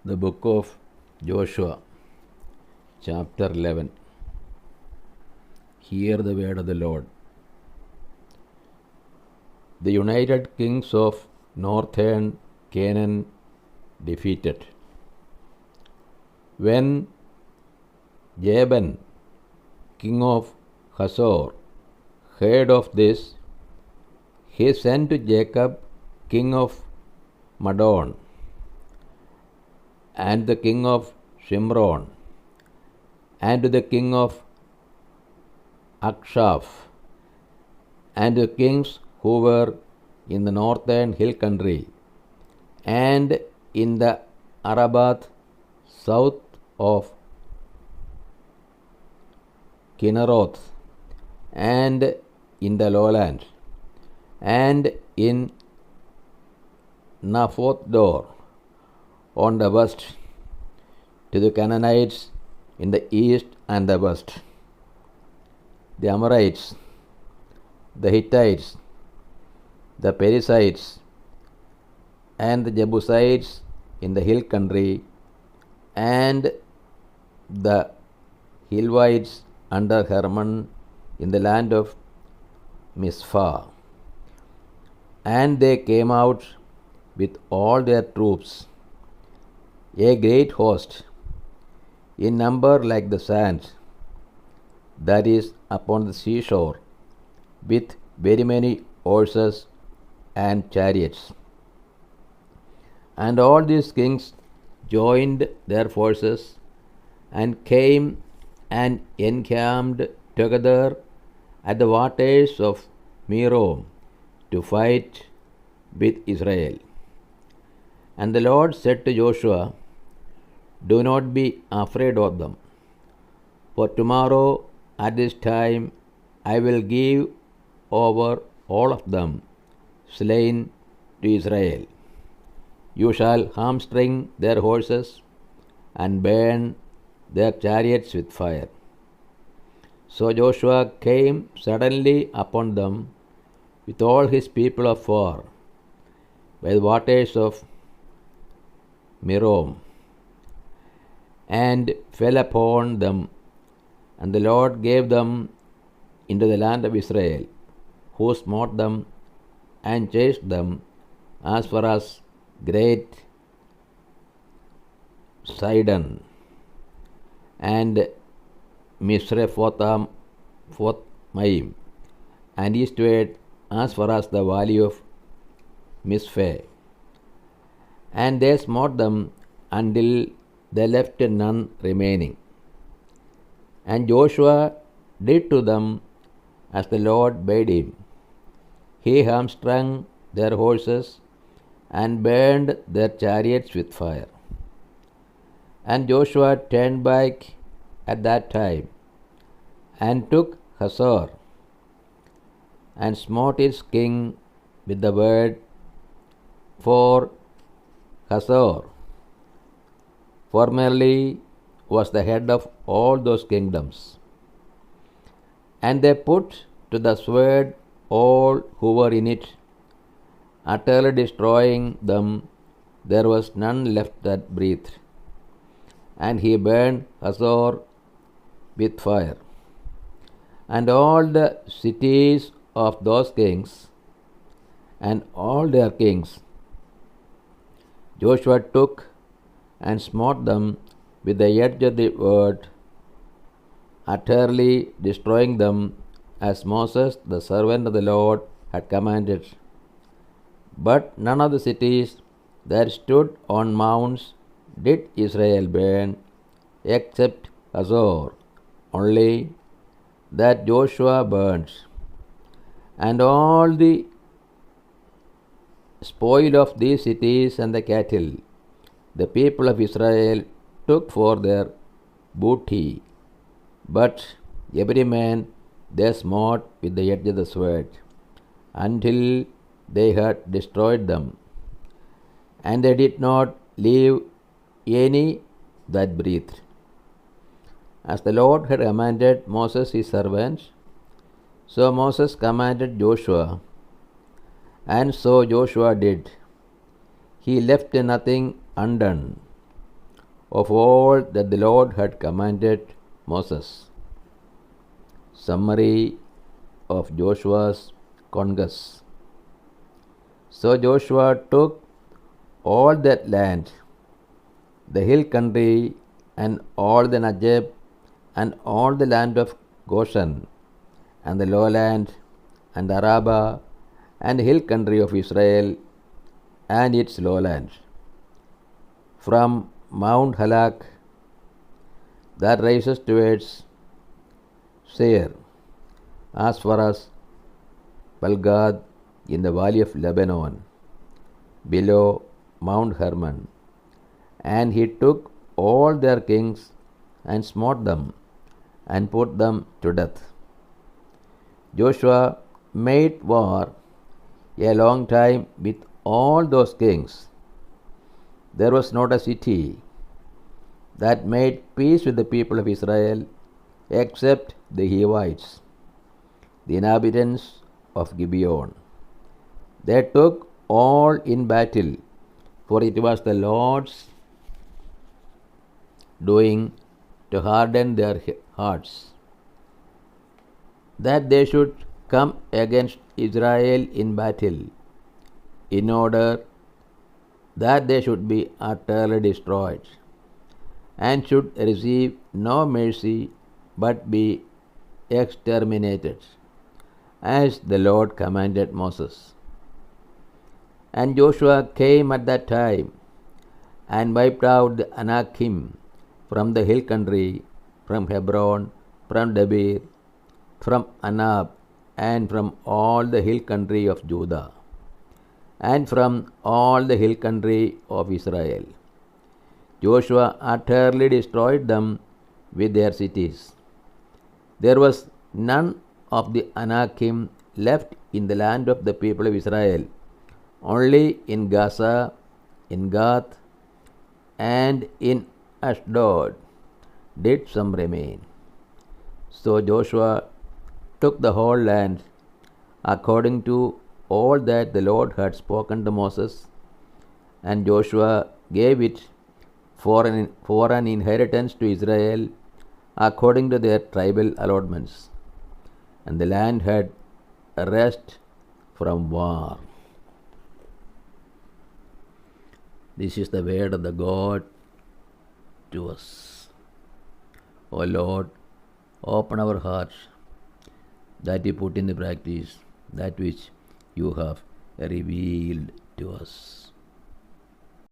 The book of Joshua, chapter 11. Hear the word of the Lord. The united kings of northern Canaan defeated. When Jabin, king of Hazor, heard of this, he sent to Jacob, king of Madon, and the king of Shimron, and to the king of Akshaph, and the kings who were in the northern hill country, and in the Arabat south of Kinneroth, and in the lowlands, and in Naphoth-dor on the west, to the Canaanites in the east and the west, the Amorites, the Hittites, the Perizzites, and the Jebusites in the hill country, and the Hivites under Hermon in the land of Mizpah. And they came out with all their troops, a great host, in number like the sand that is upon the seashore, with very many horses and chariots. And all these kings joined their forces and came and encamped together at the waters of Merom to fight with Israel. And the Lord said to Joshua, "Do not be afraid of them, for tomorrow at this time I will give over all of them slain to Israel. You shall hamstring their horses and burn their chariots with fire." So Joshua came suddenly upon them with all his people of war by the waters of Merom, and fell upon them, and the Lord gave them into the land of Israel, who smote them and chased them as far as great Sidon and Misrephothmaim, and eastward as far as the valley of Mizpeh. And they smote them until they left none remaining. And Joshua did to them as the Lord bade him. He hamstrung their horses and burned their chariots with fire. And Joshua turned back at that time and took Hazor and smote its king with the word, for Hazor formerly was the head of all those kingdoms. And they put to the sword all who were in it, utterly destroying them. There was none left that breathed. And he burned Hazor with fire. And all the cities of those kings and all their kings Joshua took and smote them with the edge of the sword, utterly destroying them, as Moses, the servant of the Lord, had commanded. But none of the cities that stood on mounts did Israel burn, except Hazor only, that Joshua burned. And all the spoil of these cities and the cattle the people of Israel took for their booty, but every man they smote with the edge of the sword, until they had destroyed them, and they did not leave any that breathed. As the Lord had commanded Moses his servant, so Moses commanded Joshua, and so Joshua did. He left nothing undone. of all that the Lord had commanded Moses. Summary of Joshua's conquests. So Joshua took all that land, the hill country, and all the Negeb, and all the land of Goshen, and the lowland, and the Arabah, and the hill country of Israel, and its lowland, from Mount Halak that rises towards Seir, as far as Balgad in the valley of Lebanon, below Mount Hermon. And he took all their kings and smote them and put them to death. Joshua made war a long time with all those kings. There was not a city that made peace with the people of Israel except the Hivites, the inhabitants of Gibeon. They took all in battle, for it was the Lord's doing to harden their hearts, that they should come against Israel in battle, in order that they should be utterly destroyed, and should receive no mercy but be exterminated, as the Lord commanded Moses. And Joshua came at that time and wiped out the Anakim from the hill country, from Hebron, from Debir, from Anab, and from all the hill country of Judah, and from all the hill country of Israel. Joshua utterly destroyed them with their cities. There was none of the Anakim left in the land of the people of Israel. Only in Gaza, in Gath, and in Ashdod did some remain. So Joshua took the whole land according to all that the Lord had spoken to Moses, and Joshua gave it for an inheritance to Israel according to their tribal allotments. And the land had rest from war. This is the word of the God to us. O Lord, open our hearts that we put in the practice that which you have revealed to us.